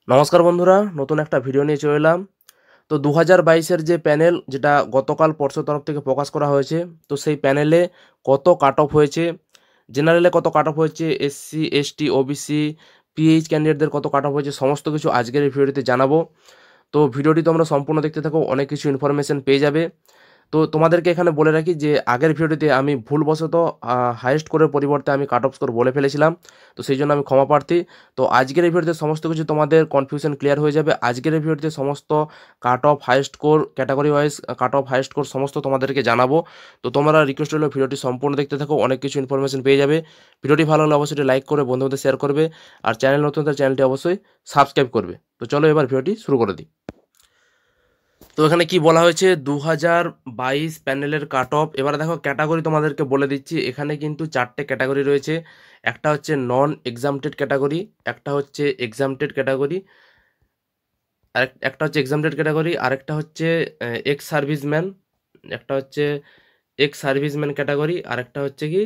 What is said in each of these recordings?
নমস্কার বন্ধুরা, নতুন একটা ভিডিও নিয়ে চলে এলাম। তো 2022-এর যে প্যানেল যেটা গতকাল পর্ষদ তরফ থেকে প্রকাশ করা হয়েছে, তো সেই প্যানেলে কত কাট অফ হয়েছে, জেনারেলে কত কাট অফ হয়েছে, এসসি, এসটি, ওবিসি, পিএইচ ক্যান্ডিডেটদের কত কাট অফ হয়েছে, সমস্ত কিছু আজকের এই ভিডিওটিতে জানাবো। তো ভিডিওটি তোমরা সম্পূর্ণ দেখতে থাকো, অনেক কিছু ইনফরমেশন পেয়ে যাবে। তো তোমাদেরকে এখানে বলে রাখি যে আগের ভিডিওটিতে আমি ভুলবশত হাইয়েস্ট স্কোরের পরিবর্তে আমি কাট অফ স্কোর বলে ফেলেছিলাম, তো সেই জন্য আমি ক্ষমা প্রার্থী। তো আজকের এই ভিডিওতে সমস্ত কিছু তোমাদের কনফিউশন ক্লিয়ার হয়ে যাবে। আজকের এই ভিডিওতে সমস্ত cut off highest score, category wise cut off highest score সমস্ত তোমাদেরকে জানাবো। তো তোমরা রিকোয়েস্ট হলো ভিডিওটি সম্পূর্ণ দেখতে থাকো, অনেক কিছু ইনফরমেশন পেয়ে যাবে। ভিডিওটি ভালো হলে অবশ্যই লাইক করে বন্ধুদের শেয়ার করবে, আর চ্যানেল নতুন তার চ্যানেলটি অবশ্যই সাবস্ক্রাইব করবে। তো চলো এবার ভিডিওটি শুরু করে দিই। তো এখানে কি বলা হয়েছে, 2022 প্যানেলের কাট অফ। এবারে দেখো ক্যাটাগরি তোমাদেরকে বলে দিচ্ছি। এখানে কিন্তু চারটে ক্যাটাগরি রয়েছে। একটা হচ্ছে নন এক্সামটেড ক্যাটাগরি, একটা হচ্ছে এক্সামটেড ক্যাটাগরি, আর একটা হচ্ছে এক্সামটেড ক্যাটাগরি, আরেকটা হচ্ছে এক্স সার্ভিসম্যান, একটা হচ্ছে এক্স সার্ভিসম্যান ক্যাটাগরি, আর একটা হচ্ছে কি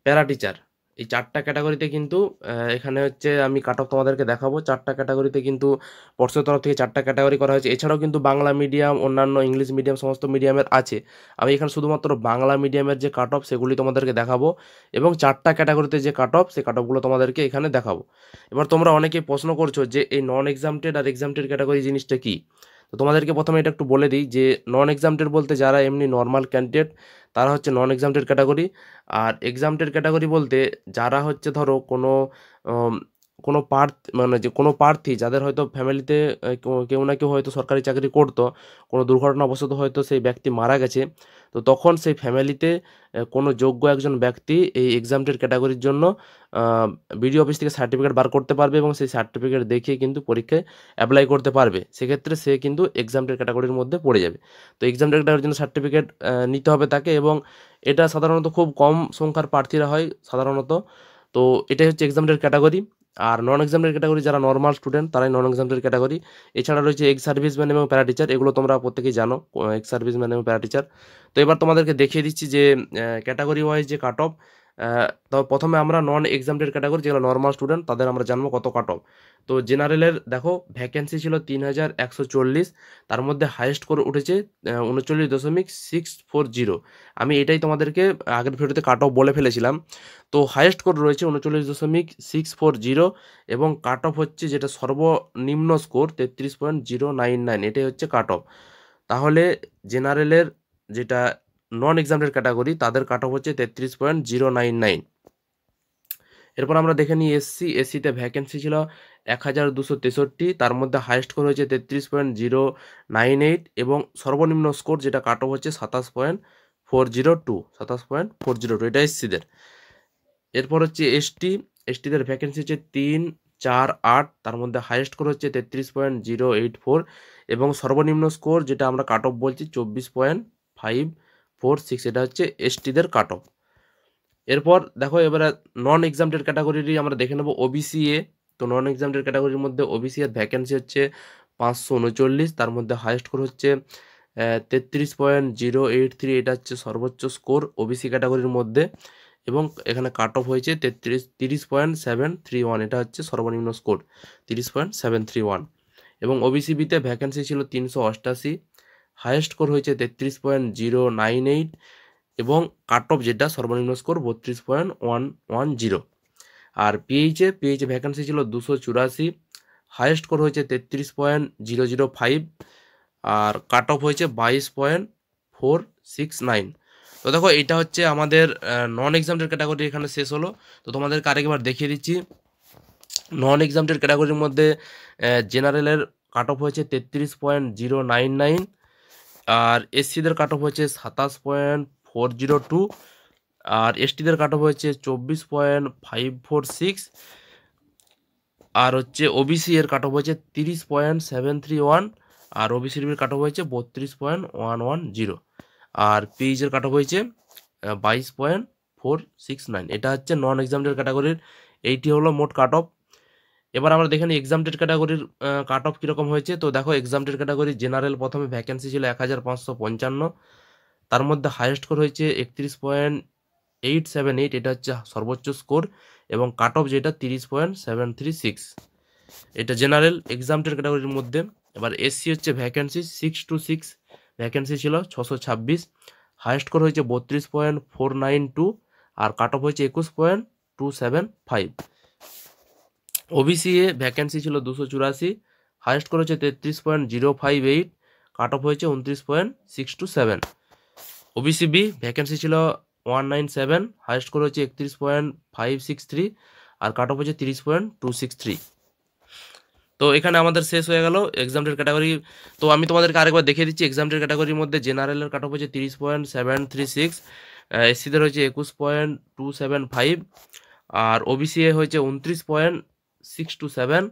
প্যারা টিচার। এই চারটা ক্যাটাগরিতে কিন্তু এখানে হচ্ছে আমি কাট অফ তোমাদেরকে দেখাবো। চারটা ক্যাটাগরিতে কিন্তু পর্ষদের তরফ থেকে চারটা ক্যাটাগরি করা হয়েছে। এছাড়াও কিন্তু বাংলা মিডিয়াম, অন্যান্য ইংলিশ মিডিয়াম, সমস্ত মিডিয়ামের আছে। আমি এখানে শুধুমাত্র বাংলা মিডিয়ামের যে কাট অফ সেগুলি তোমাদেরকে দেখাবো, এবং চারটা ক্যাটাগরিতে যে কাট অফ সেই কাট অফগুলো তোমাদেরকে এখানে দেখাবো। এবার তোমরা অনেকে প্রশ্ন করছো যে এই নন এক্সামটেড আর এক্সামটেড ক্যাটাগরি জিনিসটা কি। তো তোমাদেরকে প্রথমে এটা একটু বলে দিই যে নন এক্সামটেড বলতে যারা এমনি নর্মাল ক্যান্ডিডেট, তারা হচ্ছে নন এক্সামটেড ক্যাটাগরি। আর এক্সামটেড ক্যাটাগরি বলতে যারা হচ্ছে ধরো উম, কোনো মানে যে কোনো প্রার্থী যাদের হয়তো ফ্যামিলিতে কেউ না কেউ হয়তো সরকারি চাকরি করতো, কোনো দুর্ঘটনাবশত হয়তো সেই ব্যক্তি মারা গেছে, তো তখন সেই ফ্যামিলিতে কোনো যোগ্য একজন ব্যক্তি এই এক্সামটেড ক্যাটাগরির জন্য বিডিও অফিস থেকে সার্টিফিকেট বার করতে পারবে, এবং সেই সার্টিফিকেট দেখিয়ে কিন্তু পরীক্ষায় অ্যাপ্লাই করতে পারবে। সেক্ষেত্রে সে কিন্তু এক্সামটেড ক্যাটাগরির মধ্যে পড়ে যাবে। তো এক্সামটেড ক্যাটাগরির জন্য সার্টিফিকেট নিতে হবে তাকে, এবং এটা সাধারণত খুব কম সংখ্যার প্রার্থীরা হয় সাধারণত। তো এটাই হচ্ছে এক্সামটেড ক্যাটাগরি। আর নন এক্সামটেড ক্যাটাগরি যারা নর্মাল স্টুডেন্ট তারাই নন এক্সামটেড ক্যাটাগরি। এছাড়া রয়েছে এক্স সার্ভিসম্যান এবং প্যারা টিচার, এগুলো তোমরা প্রত্যেকেই জানো, এক্স সার্ভিসম্যান এবং প্যারা টিচার। তো এবার তোমাদেরকে দেখিয়ে দিচ্ছি যে ক্যাটাগরি ওয়াইজ যে কাট অফ। তো প্রথমে আমরা নন এক্সামটেড ক্যাটাগরি যেগুলো নর্মাল স্টুডেন্ট তাদের আমরা জানবো কত কাট অফ। তো জেনারেলের দেখো ভ্যাকেন্সি ছিল 3140, তার মধ্যে হাইয়েস্ট করে উঠেছে 39.640। আমি এটাই তোমাদেরকে আগের ভিডিওতে কাট অফ বলে ফেলেছিলাম। তো হাইয়েস্ট করে রয়েছে 39.640, এবং কাট অফ হচ্ছে যেটা সর্বনিম্ন স্কোর 33.099, এটাই হচ্ছে কাট অফ। তাহলে জেনারেলের যেটা নন এক্সামটেড ক্যাটাগরি তাদের কাট অফ হচ্ছে 33.099। এরপর আমরা দেখে নিই এসসি। এসসিতে ভ্যাকেন্সি ছিল 1263, তার মধ্যে হাইয়েস্ট স্কোর হয়েছে 33.098, এবং সর্বনিম্ন স্কোর যেটা কাট অফ হচ্ছে 27.402, 27.402, এটা এসসিদের। এরপর হচ্ছে এসটি। এসটিদের ভ্যাকেন্সি হচ্ছে 348, তার মধ্যে হাইয়েস্ট স্কোর হচ্ছে 33.084, এবং সর্বনিম্ন স্কোর যেটা আমরা কাট অফ বলছি 24.546, এটা হচ্ছে এসটিদের কাট অফ। এরপর দেখো এবারে নন এক্সামটেড ক্যাটাগরিরই আমরা দেখে নেবো ওবিসি এ। তো নন এক্সামটেড ক্যাটাগরির মধ্যে ওবিসি এর ভ্যাকেন্সি হচ্ছে 539, তার মধ্যে হাইয়েস্ট স্কোর হচ্ছে 33.083, এটা হচ্ছে সর্বোচ্চ স্কোর ওবিসি ক্যাটাগরির মধ্যে, এবং এখানে কাট অফ হয়েছে 30.731, এটা হচ্ছে সর্বনিম্ন স্কোর 30.731। এবং ওবিসি বিতে ভ্যাকেন্সি ছিল 388, হাইয়েস্ট স্কোর হয়েছে 33.098, এবং কাট অফ যেটা সর্বনিম্ন স্কোর 32.110। আর পিএইচে ভ্যাকেন্সি ছিল 284, হাইয়েস্ট স্কোর হয়েছে 33.005, আর কাট অফ হয়েছে 22.469। তো দেখো এটা হচ্ছে আমাদের নন এক্সামটেড ক্যাটাগরি এখানে শেষ হলো। তো তোমাদেরকে আরেকবার দেখিয়ে দিচ্ছি। নন এক্সামটেড ক্যাটাগরির মধ্যে জেনারেলের কাট অফ হয়েছে 33.099, আর এসসিদের কাট অফ হয়েছে 27.402, আর এসটিদের কাট অফ হয়েছে 24.546, আর হচ্ছে ওবিসি এর কাট অফ হয়েছে 30.731, আর ওবিসির কাট অফ হয়েছে 32.110, আর পিএইচের কাট অফ হয়েছে 22.469। এটা হচ্ছে নন এক্সামটেড ক্যাটাগরির, এইটি হলো মোট কাট অফ। এবার আমরা দেখে নিই এক্সামটেড ক্যাটাগরির কাট অফ কীরকম হয়েছে। তো দেখো এক্সামটেড ক্যাটাগরি জেনারেল প্রথমে ভ্যাকেন্সি ছিল 1555, তার মধ্যে হাইয়েস্ট স্কোর হয়েছে 31.878, এটা হচ্ছে সর্বোচ্চ স্কোর, এবং কাট অফ যেটা 30.736। এটা জেনারেল এক্সামটের ক্যাটাগরির মধ্যে। এবার এসসি হচ্ছে ভ্যাকেন্সি 626 ভ্যাকেন্সি ছিল 626, হায়েস্ট স্কোর হয়েছে 32.492 আর কাট অফ হয়েছে 21.275। ওবিসি এ ভ্যাকেন্সি ছিল 284, হায়েস্ট স্কোর হচ্ছে 33.058, কাট অফ হয়েছে 29.627। ওবিসি বি ভ্যাকেন্সি ছিল 197, হায়েস্ট স্কোর হচ্ছে 31.563 আর কাট অফ হচ্ছে 30.263। তো এখানে আমাদের শেষ হয়ে গেল এক্সামটের ক্যাটাগরি। তো আমি তোমাদেরকে আরেকবার দেখিয়ে দিচ্ছি এক্সামটের ক্যাটাগরির মধ্যে জেনারেলের কাট অফ হচ্ছে 30.736, এসসিদের হয়েছে 21.275 আর ওবিসি এ হয়েছে 29.627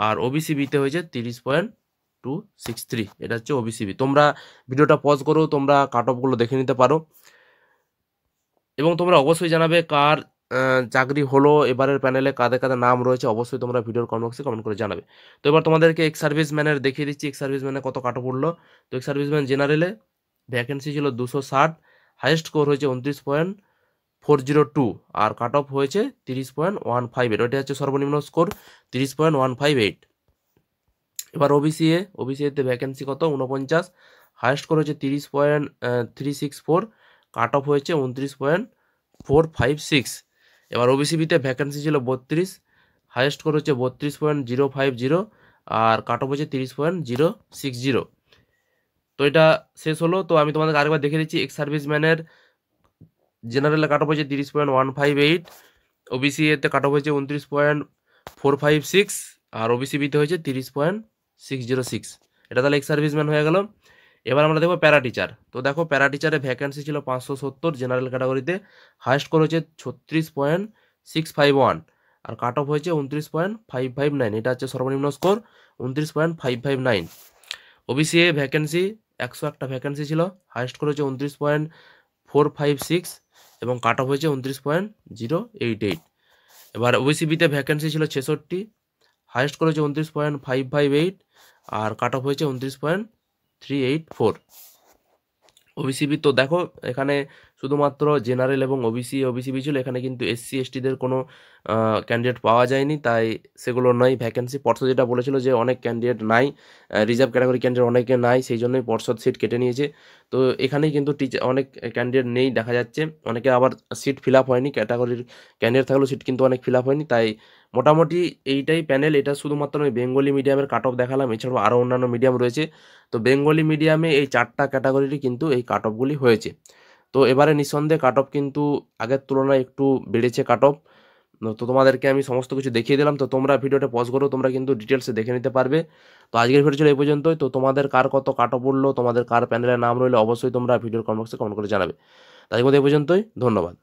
আর ওবিসি বিতে হয়েছে 30.263। এটা হচ্ছে ওবিসি বি। তোমরা ভিডিওটা পজ করো, তোমরা কাট অফগুলো দেখে নিতে পারো এবং তোমরা অবশ্যই জানাবে কার চাকরি হলো এবারের প্যানেলে, কাদের কাদের নাম রয়েছে অবশ্যই তোমরা ভিডিওর কমেন্ট বক্সে কমেন্ট করে জানাবে। তো এবার তোমাদেরকে এক্স সার্ভিসম্যানের দেখিয়ে দিচ্ছি এক্স সার্ভিসম্যানে কত কাট অফ উঠলো। তো এক্স সার্ভিসম্যান জেনারেলে ভ্যাকেন্সি ছিল 260, হাইয়েস্ট স্কোর হয়েছে 29.402 আর কাট অফ হয়েছে 30.158। ওইটা হচ্ছে সর্বনিম্ন স্কোর 30.158। এবার ওবিসি এতে ভ্যাকেন্সি কত 49, হাইয়েস্ট স্কোর হচ্ছে 30.364, কাট অফ হয়েছে 29.456। এবার ওবিসি বিতে ভ্যাকেন্সি ছিল 32, হাইয়েস্ট স্কোর হচ্ছে 32.050 আর কাট অফ হচ্ছে 30.060। তো এটা শেষ হলো। তো আমি তোমাদেরকে আরেকবার দেখে দিচ্ছি এক্স সার্ভিসম্যানের জেনারেলে কাট অফ হয়েছে 30.158, ওবিসি এতে কাট অফ হয়েছে 29.456 আর ওবিসি বিতে হয়েছে 30.606। এটা তাহলে এক্স সার্ভিসম্যান হয়ে গেল। এবার আমরা দেখবো প্যারা টিচার। তো দেখো প্যারা টিচারে ভ্যাকেন্সি ছিল 570 জেনারেল ক্যাটাগরিতে, হাইয়েস্ট স্কোর হয়েছে 36.651 আর কাট অফ হয়েছে 29.559। এটা হচ্ছে সর্বনিম্ন স্কোর 29.559। ওবিসি এ ভ্যাকেন্সি 101টা ভ্যাকেন্সি ছিল, হাইয়েস্ট স্কোর হয়েছে 29.456 এবং কাট অফ হয়েছে 29.088। এবার ওবিসি বিতে ভ্যাকেন্সি ছিল 66, হাইয়েস্ট স্কোর হয়েছে 29.558 আর কাট অফ হয়েছে 29.384। ওবিসি বি তো দেখো এখানে শুধুমাত্র জেনারেল এবং ওবিসি বি ছিল, এখানে কিন্তু এসসি এসটিদের কোনো ক্যান্ডিডেট পাওয়া যায়নি, তাই সেগুলো নয় ভ্যাকেন্সি। পর্ষদ যেটা বলেছিল যে অনেক ক্যান্ডিডেট নাই, রিজার্ভ ক্যাটাগরি ক্যান্ডিডেট অনেকে নাই, সেই জন্যই পর্ষদ সিট কেটে নিয়েছে। তো এখানেই কিন্তু অনেক ক্যান্ডিডেট নেই দেখা যাচ্ছে, অনেকে আবার সিট ফিল আপ হয়নি, ক্যাটাগরির ক্যান্ডিডেট থাকলেও সিট কিন্তু অনেক ফিল আপ হয়নি। তাই মোটামুটি এইটাই প্যানেল। এটা শুধুমাত্র আমি বেঙ্গলি মিডিয়ামের কাট অফ দেখালাম, এছাড়াও আরও অন্যান্য মিডিয়াম রয়েছে। তো বেঙ্গলি মিডিয়ামে এই 4টা ক্যাটাগরিরই কিন্তু এই কাট অফগুলি হয়েছে। তো এবারে নিঃসন্দেহে কাট অফ কিন্তু আগের তুলনায় একটু বেড়েছে কাট অফ। তো তোমাদেরকে আমি সমস্ত কিছু দেখিয়ে দিলাম। তো তোমরা ভিডিওটা পজ করো, তোমরা কিন্তু ডিটেলসে দেখে নিতে পারবে। তো আজকের ভিডিও ছিল এই পর্যন্তই। তো তোমাদের কার কত কাট অফ উঠলো, তোমাদের কার প্যানেলের নাম রইলো অবশ্যই তোমরা ভিডিওর কমেন্ট বক্সে কমেন্ট করে জানাবে। তাই মধ্যে এই পর্যন্তই, ধন্যবাদ।